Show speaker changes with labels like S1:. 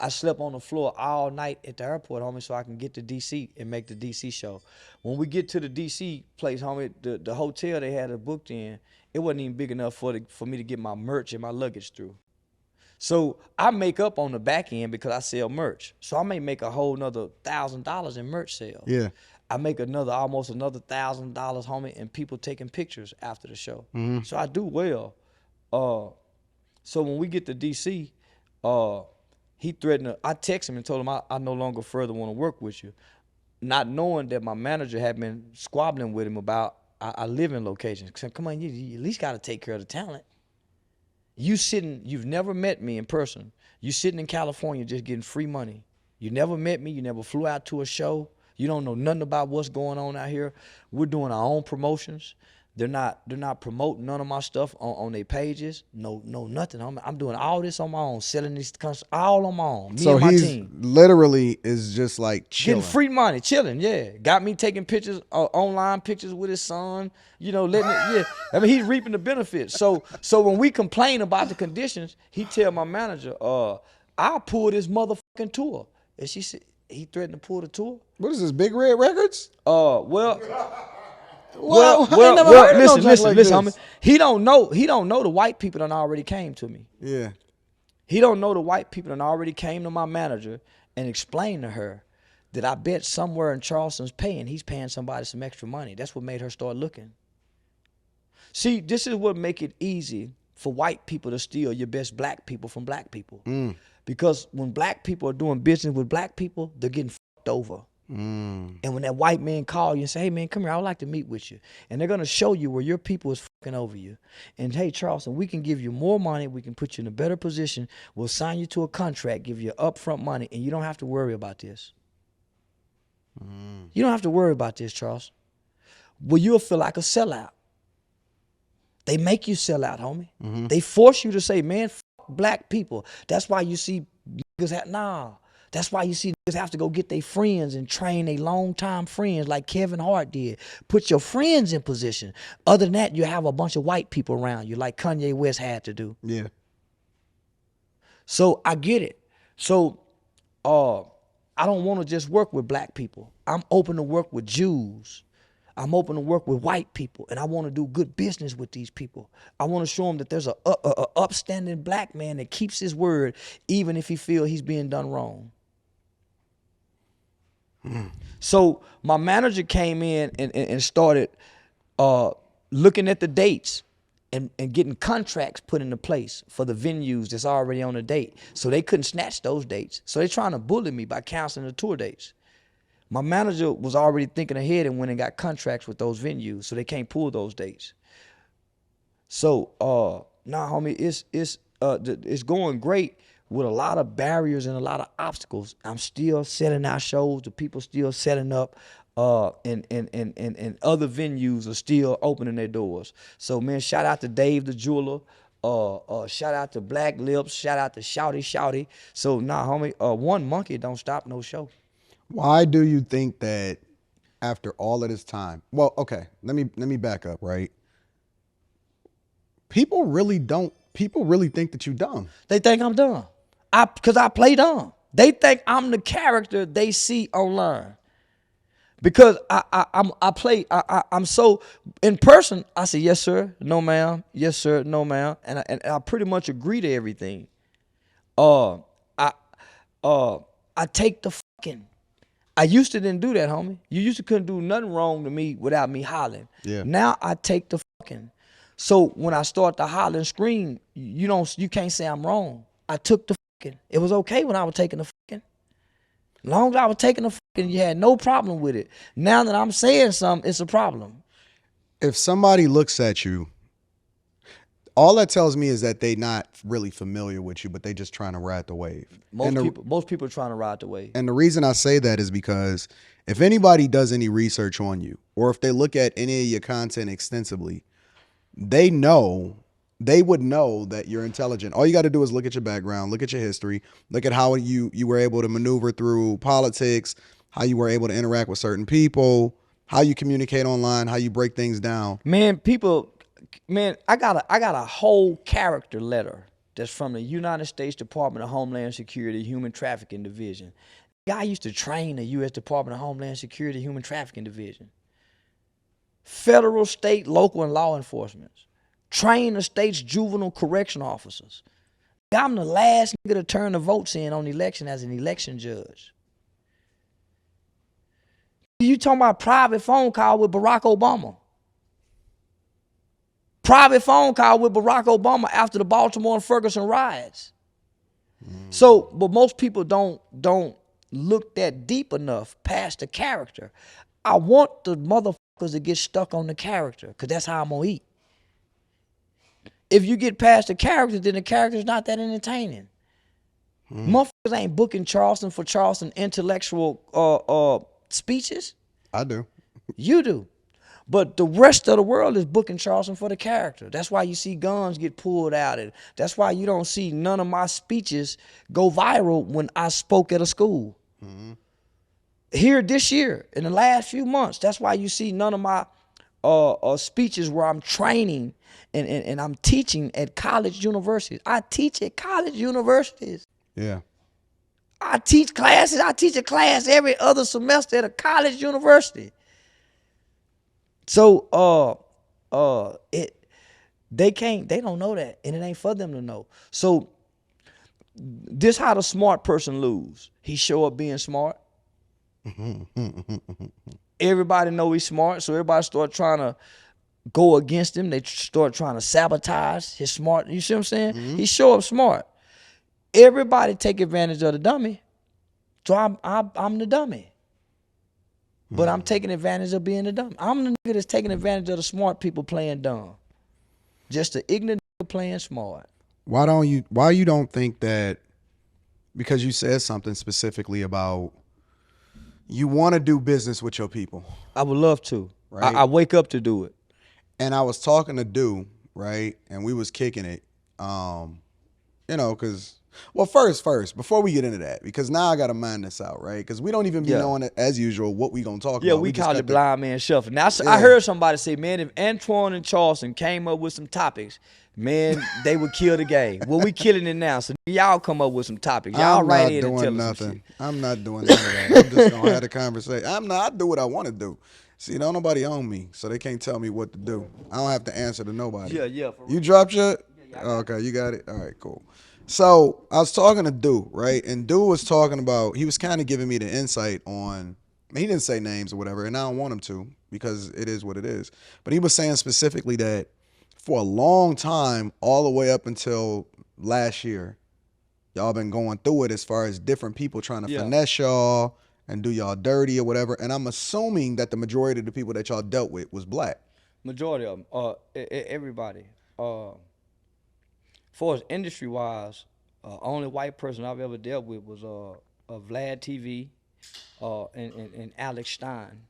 S1: I slept on the floor all night at the airport, homie, so I can get to DC and make the DC show. When we get to the DC place, homie, the hotel they had it booked in, it wasn't even big enough for me to get my merch and my luggage through. So I make up on the back end because I sell merch. So I may make a whole nother $1,000 in merch sales.
S2: Yeah.
S1: I make almost another $1,000, homie, and people taking pictures after the show. So I do well. So when we get to DC, he threatened. I texted him and told him I no longer further want to work with you, not knowing that my manager had been squabbling with him about I live in locations. Saying, come on, you at least got to take care of the talent. You've never met me in person. You sitting in California just getting free money. You never met me. You never flew out to a show. You don't know nothing about what's going on out here. We're doing our own promotions. They're not promoting none of my stuff on their pages. No, nothing. I'm doing all this on my own, selling these all on my own. Me and my team.
S2: Literally is just like chilling.
S1: Getting free money, chilling, yeah. Got me taking pictures, online pictures with his son, yeah. I mean, he's reaping the benefits. So when we complain about the conditions, he tell my manager, I'll pull this motherfucking tour. And she said, he threatened to pull the tour.
S2: What is this, Big Red Records?
S1: Well, listen, homie. He don't know the white people that already came to me.
S2: Yeah.
S1: He don't know the white people that already came to my manager and explained to her that I bet somewhere in Charleston's he's paying somebody some extra money. That's what made her start looking. See, this is what make it easy for white people to steal your best black people from black people. Because when black people are doing business with black people, they're getting fucked over. And when that white man call you and say, hey man, come here, I would like to meet with you. And they're gonna show you where your people is fucking over you. And hey, Charleston, we can give you more money, we can put you in a better position, we'll sign you to a contract, give you upfront money, and you don't have to worry about this. You don't have to worry about this, Charles. Well, you'll feel like a sellout. They make you sell out, homie. They force you to say, man, fuck black people. That's why you see niggas That's why you see niggas have to go get their friends and train their longtime friends like Kevin Hart did. Put your friends in position. Other than that, you have a bunch of white people around you like Kanye West had to do.
S2: Yeah.
S1: So I get it. So I don't want to just work with black people. I'm open to work with Jews. I'm open to work with white people, and I want to do good business with these people. I want to show them that there's a upstanding black man that keeps his word even if he feels he's being done wrong. So my manager came in and started looking at the dates and getting contracts put into place for the venues that's already on the date. So they couldn't snatch those dates. So they're trying to bully me by canceling the tour dates. My manager was already thinking ahead and went and got contracts with those venues, so they can't pull those dates. So homie, it's going great with a lot of barriers and a lot of obstacles. I'm still selling out shows. The people still setting up, and other venues are still opening their doors. So man, shout out to Dave the Jeweler. Shout out to Black Lips. Shout out to Shouty. So homie, one monkey don't stop no show.
S2: Why do you think that after all of this time? Well, okay, let me back up, right? People really think that you're dumb.
S1: They think I'm dumb. Because I play dumb. They think I'm the character they see online. Because I'm so in person, I say yes sir, no ma'am, yes sir, no ma'am, and I pretty much agree to everything. I take the fucking. I used to didn't do that, homie. You used to couldn't do nothing wrong to me without me hollering.
S2: Yeah.
S1: Now I take the fucking. So when I start to holler and scream, you can't say I'm wrong. I took the fucking. It was okay when I was taking the fucking. Long as I was taking the fucking, you had no problem with it. Now that I'm saying something, it's a problem.
S2: If somebody looks at you, all that tells me is that they not really familiar with you, but they just trying to ride the wave.
S1: Most people are trying to ride the wave.
S2: And the reason I say that is because if anybody does any research on you, or if they look at any of your content extensively, they would know that you're intelligent. All you got to do is look at your background, look at your history, look at how you were able to maneuver through politics, how you were able to interact with certain people, how you communicate online, how you break things down.
S1: Man, I got a whole character letter that's from the United States Department of Homeland Security Human Trafficking Division. The guy used to train the U.S. Department of Homeland Security Human Trafficking Division. Federal, state, local, and law enforcement. Train the state's juvenile correction officers. I'm the last nigga to turn the votes in on the election as an election judge. You talking about private phone call with Barack Obama. Private phone call with Barack Obama after the Baltimore and Ferguson riots. So, but most people don't look that deep enough past the character. I want the motherfuckers to get stuck on the character, because that's how I'm going to eat. If you get past the character, then the character's not that entertaining. Motherfuckers ain't booking Charleston for Charleston intellectual speeches.
S2: I do.
S1: You do. But the rest of the world is booking Charleston for the character. That's why you see guns get pulled out. And that's why you don't see none of my speeches go viral when I spoke at a school. Here this year, in the last few months, that's why you see none of my speeches where I'm training and I'm teaching at college universities. I teach at college universities.
S2: Yeah.
S1: I teach classes. I teach a class every other semester at a college university. So they don't know that, and it ain't for them to know. So this how the smart person lose. He show up being smart. Everybody know he's smart, so everybody start trying to go against him. They start trying to sabotage his smart. You see what I'm saying? He show up smart. Everybody take advantage of the dummy. So I'm the dummy. But I'm taking advantage of being the dumb. I'm the nigga that's taking advantage of the smart people playing dumb. Just the ignorant nigga playing smart.
S2: Why you don't think that, because you said something specifically about you want to do business with your people.
S1: I would love to.
S2: Right?
S1: I wake up to do it.
S2: And I was talking to Du, right? And we was kicking it. Because, well, first, before we get into that, because now I got to mind this out, right? Because we don't even be knowing, as usual, what we going to talk about.
S1: Yeah, we call it blind man shuffle. Now, I heard somebody say, man, if Antoine and Charleston came up with some topics, man, they would kill the game. Well, we killing it now, so y'all come up with some topics. Y'all write in and tell us some shit.
S2: I'm not doing none of that. I'm just going to have a conversation. I do what I want to do. See, don't nobody own me, so they can't tell me what to do. I don't have to answer to nobody.
S1: Yeah.
S2: You dropped your? Okay, you got it? All right, cool. So I was talking to Du, right? And Du was talking about, he was kind of giving me the insight on, he didn't say names or whatever, and I don't want him to because it is what it is. But he was saying specifically that for a long time, all the way up until last year, y'all been going through it as far as different people trying to finesse y'all and do y'all dirty or whatever. And I'm assuming that the majority of the people that y'all dealt with was black.
S1: Majority of them. Everybody. For as industry-wise, only white person I've ever dealt with was Vlad TV and Alex Stein.